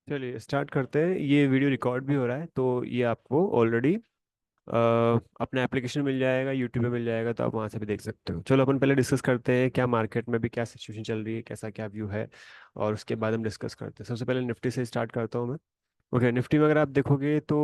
चलिए स्टार्ट करते हैं। ये वीडियो रिकॉर्ड भी हो रहा है तो ये आपको ऑलरेडी अपना एप्लीकेशन मिल जाएगा, यूट्यूब पे मिल जाएगा, तो आप वहाँ से भी देख सकते हो। चलो अपन पहले डिस्कस करते हैं क्या मार्केट में भी क्या सिचुएशन चल रही है, कैसा क्या व्यू है, और उसके बाद हम डिस्कस करते हैं। सबसे पहले निफ्टी से स्टार्ट करता हूँ मैं। ओके, निफ्टी में अगर आप देखोगे तो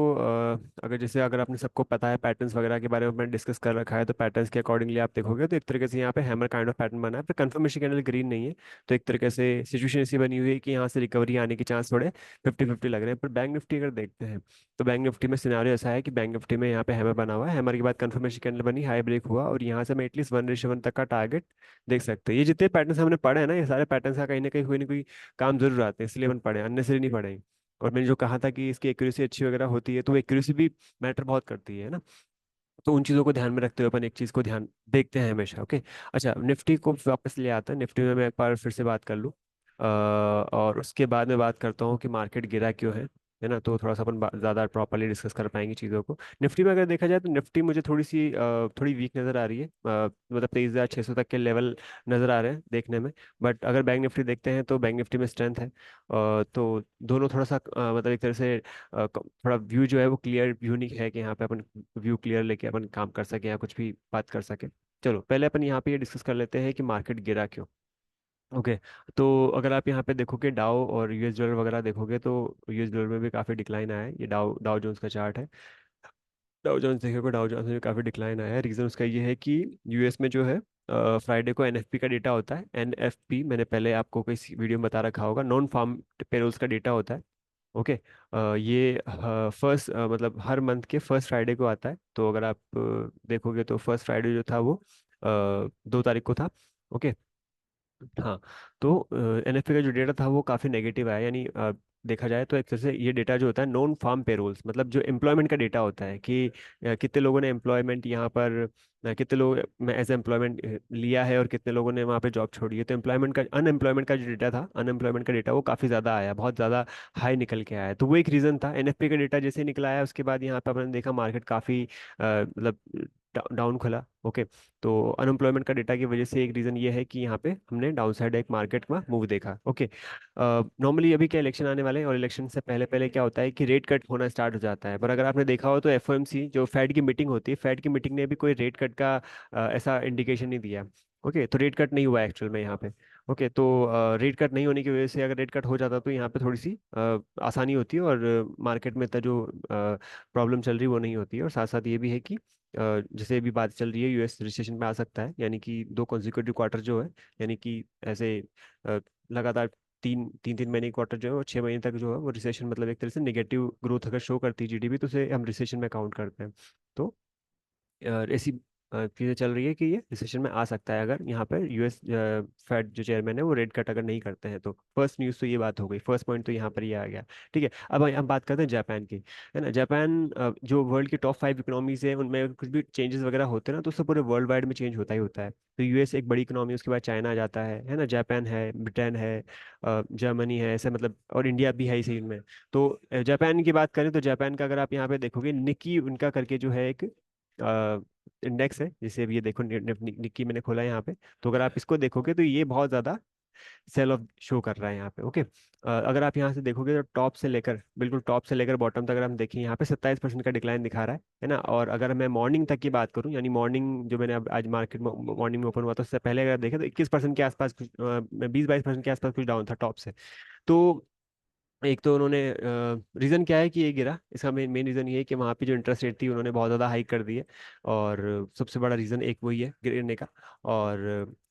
अगर आपने सबको पता है पैटर्न्स वगैरह के बारे में मैंने डिस्कस कर रखा है, तो पैटर्न्स के अकॉर्डिंगली आप देखोगे तो एक तरीके से यहाँ पे हैमर काइंड ऑफ पैटर्न बना है, पर कंफर्मेशन कैंडल ग्रीन नहीं है। तो एक तरीके से सिचुएशन ऐसी बनी हुई है कि यहाँ से रिकवरी आने के चांस थोड़े 50-50 लग रहे हैं। पर बैंक निफ्टी अगर देखते हैं तो बैंक निफ्टी में सिनारियो ऐसा है कि बैंक निफ्टी में यहाँ पे हैमर बना हुआ है, हैमर के बाद कंफर्मेशन कैंडल बनी, हाई ब्रेक हुआ, और यहाँ से मैं एटलीस्ट 1:1 तक का टारगेट देख सकते हैं। ये जितने पैटर्न्स हमने पढ़े हैं ना, ये सारे पैटर्न्स का कहीं ना कोई काम जरूर आते हैं, इसलिए अपन पढ़े, अननेसरी नहीं पढ़े। और मैंने जो कहा था कि इसकी एक्यूरेसी अच्छी वगैरह होती है, तो एक्यूरेसी भी मैटर बहुत करती है ना। तो उन चीज़ों को ध्यान में रखते हुए अपन एक चीज़ को ध्यान देखते हैं हमेशा। ओके, अच्छा, निफ्टी को वापस ले आता है। निफ्टी में मैं एक बार फिर से बात कर लूँ, और उसके बाद में बात करता हूँ कि मार्केट गिरा क्यों है ना। तो थोड़ा सा अपन ज़्यादा प्रॉपरली डिस्कस कर पाएंगे चीज़ों को। निफ्टी में अगर देखा जाए तो निफ्टी मुझे थोड़ी वीक नज़र आ रही है, मतलब 23,600 तक के लेवल नज़र आ रहे हैं देखने में। बट अगर बैंक निफ्टी देखते हैं तो बैंक निफ्टी में स्ट्रेंथ है। तो दोनों थोड़ा सा मतलब एक तरह से थोड़ा व्यू जो है वो क्लियर व्यू नहीं है कि यहाँ पे अपन व्यू क्लियर लेके अपन काम कर सके या कुछ भी बात कर सके। चलो पहले अपन यहाँ पे ये डिस्कस कर लेते हैं कि मार्केट गिरा क्यों। ओके, तो अगर आप यहाँ पे देखोगे डाउ और यूएस डॉलर वगैरह देखोगे तो यूएस डॉलर में भी काफ़ी डिक्लाइन आया है। ये डाउ डाउ जोन्स का चार्ट है। डाउ जोन्स देखोगे, डाउ जोन्स में काफ़ी डिक्लाइन आया है। रीज़न उसका ये है कि यूएस में जो है फ्राइडे को एनएफपी का डेटा होता है। एनएफपी मैंने पहले आपको किसी वीडियो में बता रखा होगा, नॉन फार्म पेरोल्स का डेटा होता है। ओके, ये फर्स्ट मतलब हर मंथ के फर्स्ट फ्राइडे को आता है। तो अगर आप देखोगे तो फर्स्ट फ्राइडे जो था वो 2 तारीख को था। ओके, हाँ, तो एनएफपी का जो डेटा था वो काफ़ी नेगेटिव आया, यानी देखा जाए तो एक तरह से ये डेटा जो होता है नॉन फार्म पेरोल्स, मतलब जो एम्प्लॉयमेंट का डेटा होता है कि कितने लोगों ने एम्प्लॉयमेंट यहाँ पर कितने लोग में एज एम्प्लॉयमेंट लिया है और कितने लोगों ने वहाँ पे जॉब छोड़ी है। तो एम्प्लॉयमेंट का अनएम्प्लॉयमेंट का जो डेटा था, अनएम्प्लॉयमेंट का डेटा वो काफ़ी ज़्यादा आया, बहुत ज़्यादा हाई निकल के आया। तो वो एक रीज़न था। एनएफपी का डेटा जैसे ही निकला आया उसके बाद यहाँ पे अपने देखा मार्केट काफ़ी मतलब डाउन खुला। ओके, तो अनएम्प्लॉयमेंट का डेटा की वजह से एक रीज़न ये है कि यहाँ पे हमने डाउन साइड एक मार्केट में मूव देखा। ओके, नॉर्मली अभी क्या इलेक्शन आने वाले हैं और इलेक्शन से पहले पहले क्या होता है कि रेट कट होना स्टार्ट हो जाता है। पर अगर आपने देखा हो तो एफओएमसी जो फेड की मीटिंग होती है, फेड की मीटिंग ने भी कोई रेट कट का ऐसा इंडिकेशन नहीं दिया। ओके, तो रेट कट नहीं हुआ एक्चुअल में यहाँ पे। ओके, तो रेट कट नहीं होने की वजह से अगर रेट कट हो जाता तो यहाँ पे थोड़ी सी आसानी होती है, और मार्केट में इतना जो प्रॉब्लम चल रही वो नहीं होती है। और साथ साथ ये भी है कि जैसे अभी बात चल रही है यूएस रिसेशन में आ सकता है, यानी कि 2 consecutive क्वार्टर जो है, यानी कि ऐसे लगातार तीन तीन तीन महीने क्वार्टर जो है वो 6 महीने तक जो है वो रिसेशन, मतलब एक तरह से नेगेटिव ग्रोथ अगर शो करती है जीडीपी तो उसे हम रिसेशन में काउंट करते हैं। तो ऐसी चीज़ें चल रही है कि ये रिसेशन में आ सकता है अगर यहाँ पर यूएस फेड जो चेयरमैन है वो रेट कट अगर नहीं करते हैं। तो फर्स्ट न्यूज़ तो ये बात हो गई, फर्स्ट पॉइंट तो यहाँ पर ये आ गया। ठीक है, अब हम बात करते हैं जापान की, है ना। जापान जो वर्ल्ड की टॉप 5 इकोनॉमीज है उनमें अगर कुछ भी चेंजेस वगैरह होते हैं ना तो उससे पूरे वर्ल्ड वाइड में चेंज होता ही होता है। तो यूएस एक बड़ी इकोनॉमी, उसके बाद चाइना आ जाता है ना, जापान है, ब्रिटेन है, जर्मनी है, ऐसे मतलब, और इंडिया भी है इसी इनमें। तो जापान की बात करें तो जापान का अगर आप यहाँ पे देखोगे निकी उनका करके जो है एक इंडेक्स है, जिसे अब ये देखो निक्की मैंने खोला है यहाँ पे। तो अगर आप इसको देखोगे तो ये बहुत ज्यादा सेल ऑफ शो कर रहा है यहाँ पे। ओके, अगर आप यहाँ से देखोगे तो टॉप से लेकर बिल्कुल टॉप से लेकर बॉटम तक अगर हम देखें यहाँ पे 27% का डिक्लाइन दिखा रहा है ना। और अगर मैं मॉर्निंग तक की बात करूँ, यानी मॉर्निंग जो मैंने अब आज मार्केट मॉर्निंग में ओपन हुआ तो उससे पहले अगर देखें तो 21% के आसपास कुछ 20-22% के आसपास कुछ डाउन था टॉप से। तो एक तो उन्होंने रीज़न क्या है कि ये गिरा, इसका मेन मेन रीज़न ये है कि वहाँ पे जो इंटरेस्ट रेट थी उन्होंने बहुत ज़्यादा हाइक कर दी है। और सबसे बड़ा रीज़न एक वही है गिरने का।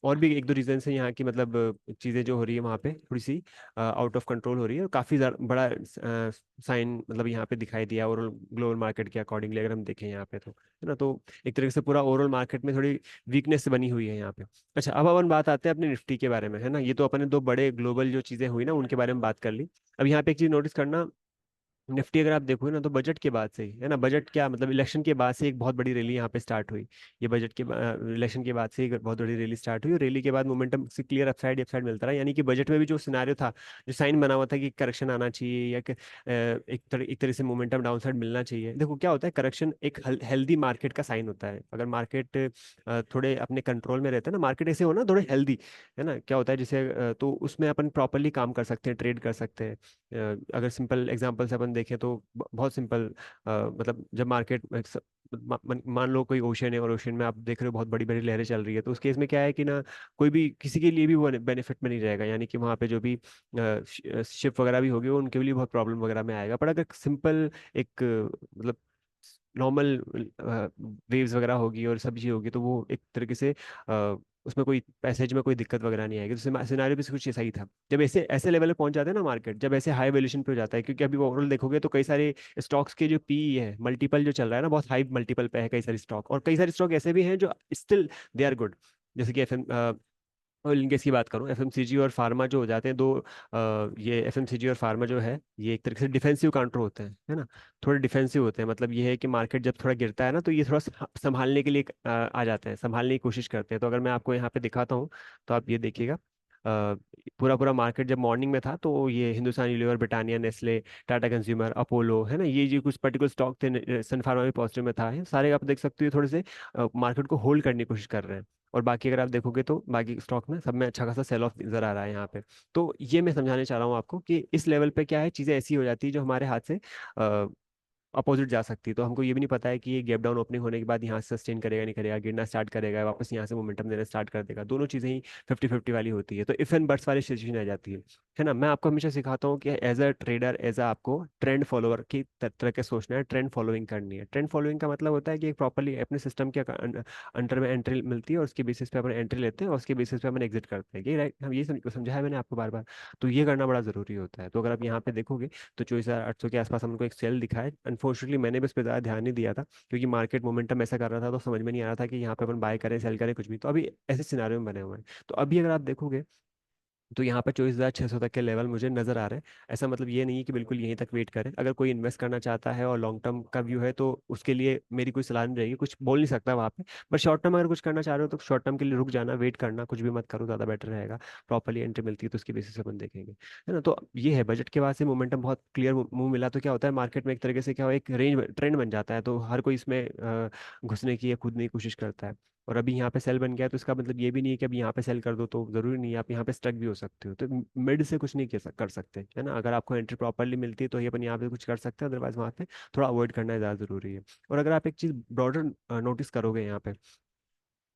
और भी एक दो रीज़न है यहाँ की, मतलब चीज़ें जो हो रही है वहाँ पे थोड़ी सी आउट ऑफ कंट्रोल हो रही है, और काफ़ी बड़ा साइन मतलब यहाँ पे दिखाई दिया ओवरऑल ग्लोबल मार्केट के अकॉर्डिंगली अगर हम देखें यहाँ पे, तो है ना। तो एक तरीके से पूरा ओवरऑल मार्केट में थोड़ी वीकनेस बनी हुई है यहाँ पे। अच्छा, अब अपन बात आते हैं अपने निफ्टी के बारे में, है ना। ये तो अपने दो बड़े ग्लोबल जो चीज़ें हुई ना उनके बारे में बात कर ली। अब यहाँ पे एक चीज नोटिस करना, निफ्टी अगर आप देखोगे ना तो बजट के बाद से ही है ना, बजट क्या मतलब इलेक्शन के बाद से एक बहुत बड़ी रैली यहाँ पे स्टार्ट हुई। ये बजट के इलेक्शन के बाद से एक बहुत बड़ी रैली स्टार्ट हुई, और रैली के बाद मोमेंटम से क्लियर अपसाइड अपसाइड मिलता रहा। यानी कि बजट में भी जो सिनारियो था, जो साइन बना हुआ था कि करेक्शन आना चाहिए या कि एक तरह से मोमेंटम डाउन साइड मिलना चाहिए। देखो क्या होता है, करेक्शन एक हेल्दी मार्केट का साइन होता है। अगर मार्केट थोड़े अपने कंट्रोल में रहते हैं ना, मार्केट ऐसे हो ना थोड़े हेल्दी, है ना, क्या होता है जैसे तो उसमें अपन प्रॉपरली काम कर सकते हैं, ट्रेड कर सकते हैं। अगर सिंपल एग्जांपल से अपन देखें तो बहुत सिंपल, मतलब जब मार्केट मान लो कोई ओशन है और ओशन में आप देख रहे हो बहुत बड़ी बड़ी लहरें चल रही है, तो उस केस में क्या है कि ना कोई भी किसी के लिए भी वो बेनिफिट में नहीं रहेगा। यानी कि वहाँ पे जो भी शिप वगैरह भी होगी वो उनके लिए बहुत प्रॉब्लम वगैरह में आएगा। पर अगर सिंपल एक मतलब नॉर्मल वेव्स वगैरह होगी और सब चीज़ होगी, तो वो एक तरीके से उसमें कोई पैसेज में कोई दिक्कत वगैरह नहीं आएगी। तो सिनारियो भी कुछ ऐसा ही था। जब ऐसे ऐसे लेवल पे पहुंच जाते हैं ना मार्केट, जब ऐसे हाई वैल्यूएशन पे हो जाता है, क्योंकि अभी ओवरऑल देखोगे तो कई सारे स्टॉक्स के जो पी है मल्टीपल जो चल रहा है ना, बहुत हाई मल्टीपल पे है कई सारे स्टॉक, और कई सारे स्टॉक ऐसे भी हैं जो स्टिल दे आर गुड। जैसे कि ऑयल एंड गैस की बात करूं, एफएमसीजी और फार्मा जो हो जाते हैं दो, ये एफएमसीजी और फार्मा जो है ये एक तरीके से डिफेंसिव काउंटर होते हैं, है ना। थोड़े डिफेंसिव होते हैं, मतलब ये है कि मार्केट जब थोड़ा गिरता है ना तो ये थोड़ा संभालने के लिए आ जाते हैं, संभालने की कोशिश करते हैं। तो अगर मैं आपको यहाँ पे दिखाता हूँ तो आप ये देखिएगा, पूरा पूरा मार्केट जब मॉर्निंग में था तो ये Hindustan Unilever, Britannia, Nestle, Tata consumer, Apollo, है ना, ये जो कुछ पर्टिकुलर स्टॉक थे, सन फार्मा भी पॉजिटिव में था, ये सारे आप देख सकते हो थोड़े से मार्केट को होल्ड करने की कोशिश कर रहे हैं। और बाकी अगर आप देखोगे तो बाकी स्टॉक में सब में अच्छा खासा सेल ऑफ नजर आ रहा है यहाँ पे। तो ये मैं समझाने चाह रहा हूँ आपको कि इस लेवल पे क्या है, चीज़ें ऐसी हो जाती है जो हमारे हाथ से अपोजिट जा सकती है। तो हमको ये भी नहीं पता है कि ये गैप डाउन ओपनिंग होने के बाद यहाँ से सस्टेन करेगा नहीं करेगा, गिरना स्टार्ट करेगा, वापस यहाँ से मोमेंटम देना स्टार्ट कर देगा। दोनों चीज़ें ही 50-50 वाली होती है, तो इफ एंड बट्स वाली सिचुएशन आ जाती है ना। मैं आपको हमेशा सिखाता हूँ कि as a trader, as a आपको ट्रेंड फॉलोअर की तरह के सोचना है, ट्रेंड फॉलोइंग करनी है। ट्रेंड फॉलोइंग का मतलब होता है कि प्रॉपरली अपने सिस्टम के अंडर में एंट्री मिलती है, और उसके बेसिस पे अपन एंट्री लेते हैं और उसके बेसिस पे अपन एग्जिट करते हैं। ये राइट, हम ये समझा है मैंने आपको बार बार। तो ये करना बड़ा जरूरी होता है। तो अगर आप यहाँ पे देखोगे तो 24,800 के आसपास हमको एक सेल दिखा है। अनफॉर्चुनेटली मैंने भी उस पर ज़्यादा ध्यान नहीं दिया था, क्योंकि मार्केट मोमेंटम ऐसा कर रहा था तो समझ में नहीं आ रहा था कि यहाँ पे अपन बाय करें सेल करें कुछ भी। तो अभी ऐसे सिनारियो में बने हुए हैं। तो अभी अगर आप देखोगे तो यहाँ पर 24,600 तक के लेवल मुझे नजर आ रहे हैं। ऐसा मतलब ये नहीं है कि बिल्कुल यहीं तक वेट करें। अगर कोई इन्वेस्ट करना चाहता है और लॉन्ग टर्म का व्यू है तो उसके लिए मेरी कोई सलाह नहीं रहेगी, कुछ बोल नहीं सकता वहाँ पे। पर शॉर्ट टर्म अगर कुछ करना चाह रहे हो तो शॉर्ट टर्म के लिए रुक जाना, वेट करना, कुछ भी मत करो, ज़्यादा बेटर रहेगा। प्रॉपरली एंट्री मिलती है तो उसके बेसिस पे अपन देखेंगे, है ना। तो ये है, बजट के बाद से मोमेंटम बहुत क्लियर मुंह मिला तो क्या होता है मार्केट में एक तरीके से क्या हो, एक रेंज ट्रेंड बन जाता है, तो हर कोई इसमें घुसने की या कूदने की कोशिश करता है। और अभी यहाँ पे सेल बन गया है, तो इसका मतलब ये भी नहीं है कि अब यहाँ पे सेल कर दो, तो जरूरी नहीं है, आप यहाँ पे स्टक भी हो सकते हो। तो मिड से कुछ नहीं कर सकते, है ना। अगर आपको एंट्री प्रॉपरली मिलती है तो ही अपन यहाँ पे कुछ कर सकते हैं, अदरवाइज वहाँ पे थोड़ा अवॉइड करना ज़्यादा जरूरी है। और अगर आप एक चीज़ ब्रॉडर नोटिस करोगे यहाँ पे,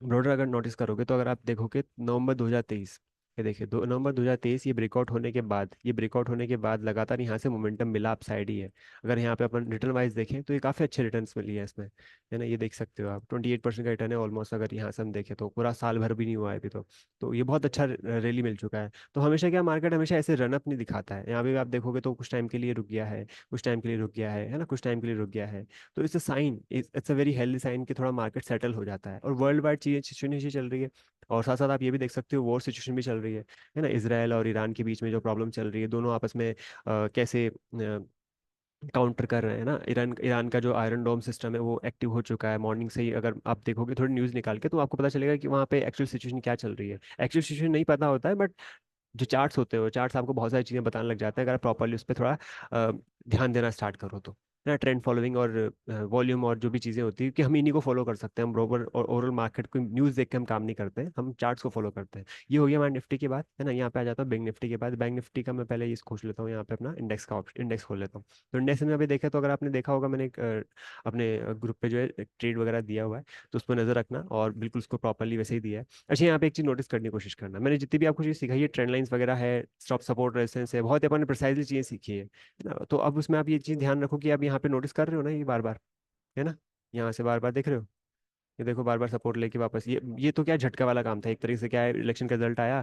ब्रॉडर अगर नोटिस करोगे तो अगर आप देखोगे नवंबर 2023, ये देखिए दो नवंबर 2023, ये ब्रेकआउट होने के बाद, ये ब्रेकआउट होने के बाद लगातार यहाँ से मोमेंटम मिला, अप साइड ही है। अगर यहाँ पे अपन रिटर्न वाइज देखें तो ये काफ़ी अच्छे रिटर्न्स मिली है इसमें, है ना। ये देख सकते हो आप 28% का रिटर्न है ऑलमोस्ट, अगर यहाँ से हम देखें तो पूरा साल भर भी नहीं हुआ है अभी तो ये बहुत अच्छा रैली मिल चुका है। तो हमेशा क्या, मार्केट हमेशा ऐसे रनअप नहीं दिखाता है। यहाँ पे भी आप देखोगे तो कुछ टाइम के लिए रुक गया है, कुछ टाइम के लिए रुक गया है ना, कुछ टाइम के लिए रुक गया है। तो it's a sign, it's a very healthy sign कि थोड़ा मार्केट सेटल हो जाता है, और वर्ल्ड वाइड चीजें सिचुएशन अच्छी चल रही है। और साथ साथ आप ये भी देख सकते हो वॉर सिचुएशन भी चल रही है ना। इसराइल और ईरान के बीच में जो प्रॉब्लम चल रही है, दोनों आपस में कैसे काउंटर कर रहे हैं ना। ईरान ईरान का जो आयरन डोम सिस्टम है वो एक्टिव हो चुका है मॉर्निंग से ही। अगर आप देखोगे थोड़ी न्यूज़ निकाल के तो आपको पता चलेगा कि वहाँ पे एक्चुअल सिचुएशन क्या चल रही है। एक्चुअल सिचुएशन नहीं पता होता है, बट जो चार्ट्स होते हैं वो चार्ट्स आपको बहुत सारी चीज़ें बताने लग जाते हैं, अगर आप प्रॉपरली उस पर थोड़ा ध्यान देना स्टार्ट करो तो, है ना। ट्रेंड फॉलोइंग और वॉल्यूम और जो भी चीज़ें होती है कि हम इन्हीं को फॉलो कर सकते हैं, हम बरोबर और ओवरऑल मार्केट को न्यूज़ देख के हम काम नहीं करते हैं, हम चार्ट्स को फॉलो करते हैं। ये हो गया हमारे निफ्टी की बात, है ना। यहाँ पे आ जाता हूँ बैंक निफ्टी के बाद। बैंक निफ्टी का मैं पहले ये खोज लेता हूँ यहाँ पे, अपना इंडेक्स का ऑप्शन इंडेक्स खोल लेता हूँ। तो इंडेक्स में अभी देखा तो अगर आपने देखा होगा मैंने एक अपने ग्रुप पे जो है ट्रेड वगैरह दिया हुआ है, तो उस पर नजर रखना और बिल्कुल उसको प्रॉपरली वैसे ही दिया है। अच्छा, यहाँ पे एक चीज नोटिस करने की कोशिश करना, मैंने जितनी भी आपको चीज़ सिखाई है, ट्रेंड लाइंस वगैरह है, स्टॉप सपोर्ट रेजिस्टेंस है, बहुत ही अपन ने प्रिसाइजली चीजें सीखी है ना। तो अब उसमें आप ये चीज ध्यान रखो कि आप यहाँ पे नोटिस कर रहे हो ना, ये बार बार, है ना, यहाँ से बार बार देख रहे हो, ये देखो बार बार सपोर्ट लेके वापस, ये तो क्या झटका वाला काम था एक तरीके से। क्या है, इलेक्शन का रिजल्ट आया,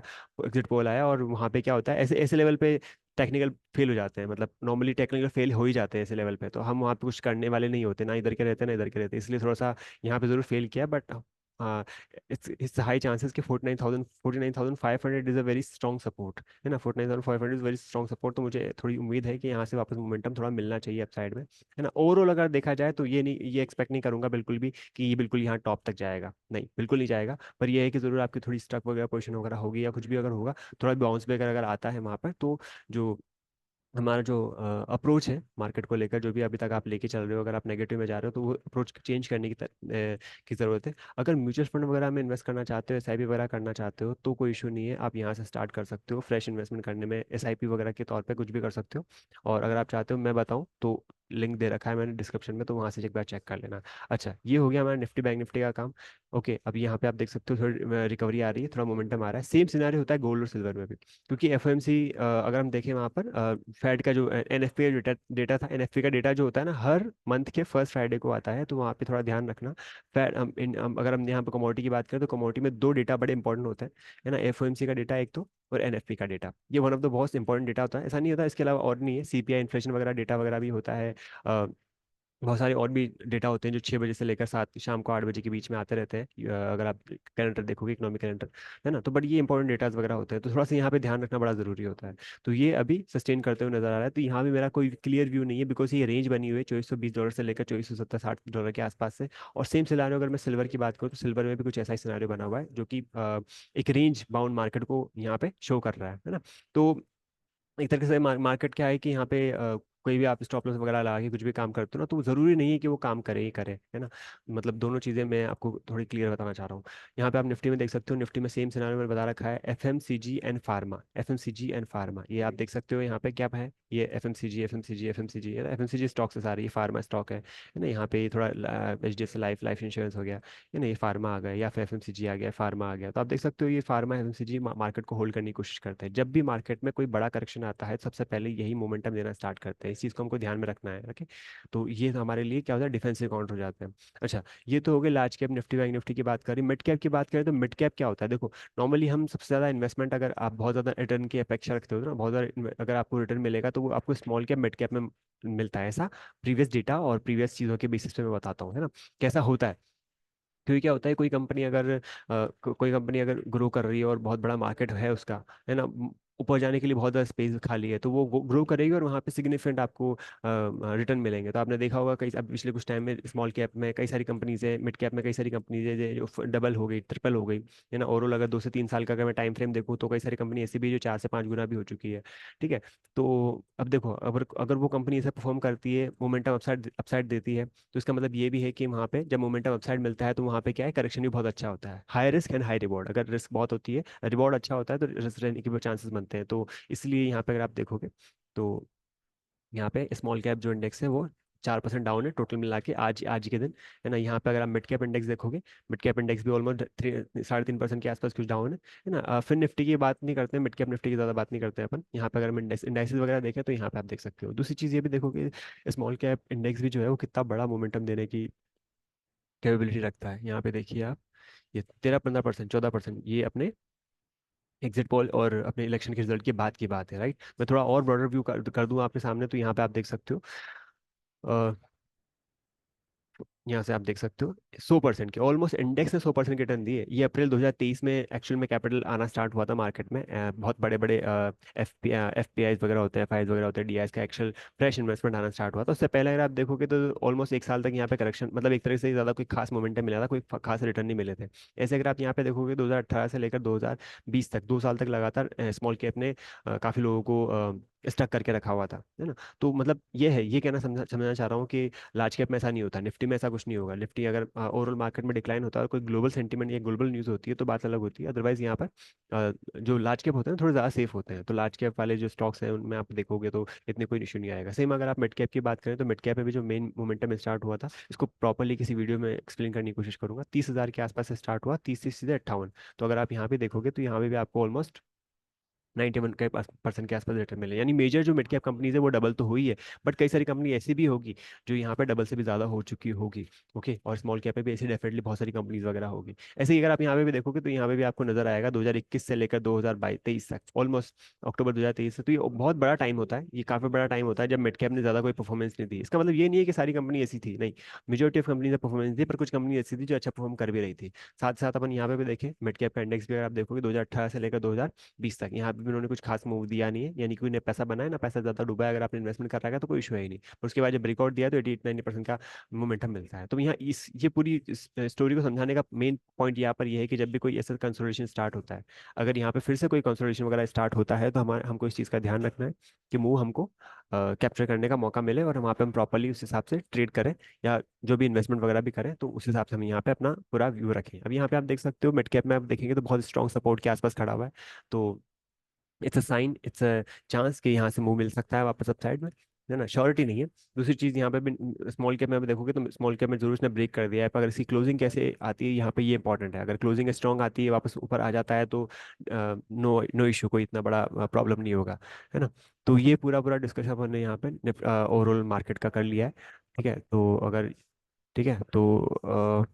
एग्जिट पोल आया, और वहाँ पे क्या होता है, ऐसे ऐसे लेवल पे टेक्निकल फेल हो जाते हैं, मतलब नॉर्मली टेक्निकल फेल हो ही जाते हैं ऐसे लेवल पे। तो हम वहाँ पे कुछ करने वाले नहीं होते, ना इधर के रहते ना इधर के रहते, इसलिए थोड़ा सा यहाँ पे जरूर फेल किया, बट हाँ, इट्स हाई चांसेस कि 49,500 is a very strong support, है ना। 49,500 इज वेरी स्ट्रॉन्ग सपोर्ट, तो मुझे थोड़ी उम्मीद है कि यहाँ से वापस मोमेंटम थोड़ा मिलना चाहिए अपसाइड में, है ना। ओवरऑल अगर देखा जाए तो ये नहीं, ये एक्सपेक्ट नहीं करूंगा बिल्कुल भी कि ये बिल्कुल यहाँ टॉप तक जाएगा, नहीं बिल्कुल नहीं जाएगा। पर ये है कि जरूर आपकी थोड़ी स्टक वगैरह पोजिशन वगैरह होगी या कुछ भी अगर होगा, थोड़ा बाउंस बैक अगर आता है वहाँ पर, तो जो हमारा जो अप्रोच है मार्केट को लेकर, जो भी अभी तक आप लेके चल रहे हो, अगर आप नेगेटिव में जा रहे हो तो वो अप्रोच चेंज करने की ज़रूरत है। अगर म्यूचुअल फंड वगैरह में इन्वेस्ट करना चाहते हो, एसआईपी वगैरह करना चाहते हो, तो कोई इशू नहीं है, आप यहाँ से स्टार्ट कर सकते हो फ्रेश इन्वेस्टमेंट करने में, एसआईपी वगैरह के तौर पे कुछ भी कर सकते हो। और अगर आप चाहते हो मैं बताऊँ तो लिंक दे रखा है मैंने डिस्क्रिप्शन में, तो वहाँ से एक बार चेक कर लेना। अच्छा, ये हो गया हमारा निफ्टी बैंक निफ्टी का काम। ओके, अब यहाँ पे आप देख सकते हो थोड़ी रिकवरी आ रही है, थोड़ा मोमेंटम आ रहा है। सेम सिनारी होता है गोल्ड और सिल्वर में भी, क्योंकि एफओएमसी अगर हम देखें वहाँ पर फेड का जो एनएफपी का डेटा डेटा था, एनएफपी का डेटा जो होता है ना हर मंथ के फर्स्ट फ्राइडे को आता है, तो वहाँ पे थोड़ा ध्यान रखना। फेड अगर हम यहाँ पे कमोडिटी की बात करें तो कमोडिटी में दो डेटा बड़े इंपॉर्टेंट होते हैं, है ना। एफओएमसी का डेटा एक तो, और एनएफपी का डेटा, ये वन ऑफ द बहुत इंपॉर्टेंट डेटा होता है। ऐसा नहीं होता इसके अलावा और नहीं है, सीपीआई इन्फ्लेशन वगैरह डेटा वगैरह भी होता है। बहुत सारे और भी डेटा होते हैं जो 6 बजे से लेकर सात शाम को 8 बजे के बीच में आते रहते हैं, अगर आप कैलेंडर देखोगे, इकोनॉमिक कैलेंडर, है ना। तो बट ये इंपॉर्टेंट डेटाज वगैरह होते हैं, तो थोड़ा सा यहाँ पे ध्यान रखना बड़ा जरूरी होता है। तो ये अभी सस्टेन करते हुए नजर आ रहा है, तो यहाँ भी मेरा कोई क्लियर व्यू नहीं है, बिकॉज ये रेंज बनी हुई है $2420 से लेकर 2470-60 के आसपास से। और सेम सिनारियो अगर मैं सिल्वर की बात करूँ तो सिल्वर में भी कुछ ऐसा ही सिनारियो बना हुआ है, जो कि एक रेंज बाउंड मार्केट को यहाँ पे शो कर रहा है ना। तो एक तरीके से मार्केट क्या है कि यहाँ पे कोई भी आप स्टॉप लॉस वगैरह लगा के कुछ भी काम करते हो ना, तो जरूरी नहीं है कि वो काम करे ही करे, है ना। मतलब दोनों चीज़ें मैं आपको थोड़ी क्लियर बताना चाह रहा हूँ। यहाँ पे आप निफ्टी में देख सकते हो, निफ्टी में सेम सिनारियो में बता रखा है FMCG and pharma, FMCG and pharma, ये आप देख सकते हो यहाँ पे क्या है, ये एफएमसीजी एफएमसीजी एफएमसीजी है, एफएमसीजी स्टॉक से सारी, ये फार्मा स्टॉक है ना। यहाँ पे ये थोड़ा एचडीएफसी लाइफ लाइफ इंश्योरेंस हो गया, है ना, ये फार्मा आ गया, या फिर एफएमसीजी आ गया, फार्मा आ गया। तो आप देख सकते हो ये फार्मा एफएमसीजी मार्केट को होल्ड करने की कोशिश करते हैं। जब भी मार्केट में कोई बड़ा करेक्शन आता है, सबसे पहले यही मोमेंटम देना स्टार्ट करते हैं, इस चीज़ को हमको ध्यान में रखना है, ओके। तो ये हमारे लिए क्या होता है, डिफेंसिव काउंटर हो जाते हैं। अच्छा, ये तो हो गए large cap Nifty bank Nifty की बात करें। मिड कैप की बात करें तो मिड कैप क्या होता है, देखो नॉर्मली हम सबसे ज़्यादा इन्वेस्टमेंट, अगर आप बहुत ज़्यादा रिटर्न की अपेक्षा रखते हो ना, बहुत ज़्यादा अगर आपको रिटर्न मिलेगा तो वो आपको स्मॉल कैप मिड कैप में मिलता है, ऐसा प्रीवियस डेटा और प्रीवियस चीज़ों के बेसिस पे मैं बताता हूँ, है ना, कैसा होता है। क्योंकि क्या होता है, कोई कंपनी अगर ग्रो कर रही है और बहुत बड़ा मार्केट है उसका, है ना, ऊपर जाने के लिए बहुत ज़्यादा स्पेस खाली है, तो वो ग्रो करेगी और वहाँ पे सिग्निफिकेंट आपको रिटर्न मिलेंगे। तो आपने देखा होगा कई अब पिछले कुछ टाइम में स्मॉल कैप में कई सारी कंपनीज है, मिड कैप में कई सारी कंपनीज है जो डबल हो गई, ट्रिपल हो गई, है ना। ओवरऑल अगर 2 से 3 साल का अगर मैं टाइम फ्रेम देखूँ तो कई सारी कंपनी ऐसी भी है जो 4 से 5 गुना भी हो चुकी है, ठीक है। तो अब देखो, अगर अगर वो कंपनी ऐसे परफॉर्म करती है, मोमेंटम अपसाइड अपसाइड देती है, तो इसका मतलब ये भी है कि वहाँ पे जब मोमेंटम अपसाइड मिलता है तो वहाँ पे क्या है, करेक्शन भी बहुत अच्छा होता है, high risk and high reward. अगर रिस्क बहुत होती है, रिवॉर्ड अच्छा होता है, तो रिस्क रहने के भी चांसेस बनते हैं। तो इसलिए यहाँ पे अगर आप देखोगे तो यहाँ पे स्मॉल कैप जो इंडेक्स है वो 4% डाउन है टोटल मिला के, आज के दिन, है ना। यहाँ पे अगर आप मिड कैप इंडेक्स देखोगे, मिड कैप इंडेक्स भी ऑलमोस्ट 3.5% के आसपास कुछ डाउन है ना। फिर निफ्टी की बात नहीं करते हैं, मिड कैप निफ्टी की ज़्यादा बात नहीं करते हैं अपन। यहाँ पे अगर हम इंडेक्सेस वगैरह देखें तो यहाँ पे आप देख सकते हो। दूसरी चीज़ ये भी देखोगे, स्मॉल कैप इंडेक्स भी जो है वो कितना बड़ा मोमेंटम देने की कैपेबिलिटी रखता है। यहाँ पे देखिए आप, ये 13-15%, 14%, ये अपने एग्जिट पोल और अपने इलेक्शन के रिजल्ट के बाद की बात है, राइट। मैं थोड़ा और ब्रॉडर व्यू कर दूं आपके सामने, तो यहाँ पे आप देख सकते हो, यहाँ से आप देख सकते हो 100% के ऑलमोस्ट इंडेक्स ने 100% की रिटर्न दी है। ये अप्रैल 2023 में एक्चुअल में कैपिटल आना स्टार्ट हुआ था मार्केट में, बहुत बड़े बड़े एफ पी आईज वगैरह होते हैं, एफ आईज वगैरह होते हैं, डी आईज का एक्चुअल फ्रेश इन्वेस्टमेंट आना स्टार्ट हुआ था। उससे पहले अगर आप देखोगे तो ऑलमोस्ट 1 साल तक यहाँ पे करेक्शन, मतलब एक तरह से ज़्यादा कोई खास मोमेंटम मिला था, कोई खास रिटर्न नहीं मिले थे। ऐसे अगर आप यहाँ पे देखोगे 2018 से लेकर 2020 तक 2 साल तक लगातार स्मॉल कैप ने काफ़ी लोगों को स्टक करके रखा हुआ था, है ना। तो मतलब ये है, ये कहना समझना चाह रहा हूँ कि लार्ज कैप में ऐसा नहीं होता, निफ्टी में ऐसा कुछ नहीं होगा। निफ्टी अगर ओवरऑल मार्केट में डिक्लाइन होता है और कोई ग्लोबल सेंटीमेंट या ग्लोबल न्यूज़ होती है तो बात अलग होती है, अदरवाइज यहाँ पर जो लार्ज कैप होते हैं थोड़े ज़्यादा सेफ होते हैं। तो लार्ज कैप वाले जो स्टॉक्स हैं उनमें आप देखोगे तो इतने कोई इशू नहीं आएगा। सेम अगर आप मिड कैप की बात करें तो मिड कैप में भी जो मेन मोमेंटम स्टार्ट हुआ था, इसको प्रॉपरली किसी वीडियो में एक्सप्लेन करने की कोशिश करूंगा। 30,000 के आसपास से स्टार्ट हुआ, 30 से सीधे 58। तो अगर आप यहाँ पे देखोगे तो यहाँ पे भी आपको ऑलमोस्ट 91 के पास परसेंट के आसपास रिटर्न मिले, यानी मेजर जो मिड कैप कंपनीज है वो डबल तो हुई है, बट कई सारी कंपनी ऐसी भी होगी जो यहाँ पे डबल से भी ज़्यादा हो चुकी होगी। ओके, और स्मॉल कैप पे भी ऐसी डेफिनेटली बहुत सारी कंपनीज वगैरह होगी। ऐसे ही अगर आप यहाँ पे भी देखोगे तो यहाँ पे भी आपको नजर आएगा 2021 से लेकर 2023 तक, ऑलमोस्ट अक्टूबर 2023 से, तो ये बहुत बड़ा टाइम होता है, ये काफ़ी बड़ा टाइम होता है जब मिड कैप ने ज़्यादा कोई परफॉर्मेंस नहीं दी। इसका मतलब ये नहीं है कि सारी कंपनी ऐसी थी, नहीं, मेजोरिटी ऑफ कंपनी ने परफॉर्मेंस दी, पर कुछ कंपनी ऐसी थी जो अच्छा परफॉर्म कर भी रही थी। साथ साथ अपन यहाँ पे भी देखें मिड कैप का इंडेक्स भी अगर आप देखोगे 2018 से लेकर 2020 तक, यहाँ पे भी उन्होंने कुछ खास मूव दिया नहीं है, यानी कि उन्हें पैसा बना है ना पैसा ज्यादा डूबा है, अगर आपने इन्वेस्टमेंट कर रखा है तो कोई इशू है ही नहीं। पर उसके बाद जब रिकॉर्ड दिया तो 88-90% का मोमेंटम मिलता है। तो यहाँ इस ये पूरी स्टोरी को समझाने का मेन पॉइंट यहाँ पर यह है कि जब भी कोई ऐसा कंसोलिडेशन स्टार्ट होता है, अगर यहाँ पे फिर से कोई कंसोलिडेशन वगैरह स्टार्ट होता है, तो हमारे हमको इस चीज़ का ध्यान रखना है कि मूव हमको कैप्चर करने का मौका मिले और वहाँ पे हम प्रॉपरली उस हिसाब से ट्रेड करें, या जो भी इन्वेस्टमेंट वगैरह भी करें तो उस हिसाब से हम यहाँ पे अपना पूरा व्यू रखें। अब यहाँ पे आप देख सकते हो मिड कैप में आप देखेंगे तो बहुत स्ट्रॉन्ग सपोर्ट के आसपास खड़ा हुआ है। तो it's a sign, it's a chance कि यहाँ से मुंह मिल सकता है वापस अपसाइड में, है ना, श्योरिटी नहीं है। दूसरी चीज़ यहाँ पे भी स्मॉल कैप में आप देखोगे तो स्मॉल कैप में जरूर उसने ब्रेक कर दिया है, पर अगर इसकी क्लोजिंग कैसे आती है यहाँ पे ये इंपॉर्टेंट है। अगर क्लोजिंग स्ट्रॉन्ग आती है वापस ऊपर आ जाता है तो नो नो इशू, कोई इतना बड़ा प्रॉब्लम नहीं होगा, है ना। तो ये पूरा पूरा डिस्कशन हमने यहाँ पे ओवरऑल मार्केट का कर लिया है। ठीक है, तो अगर ठीक है तो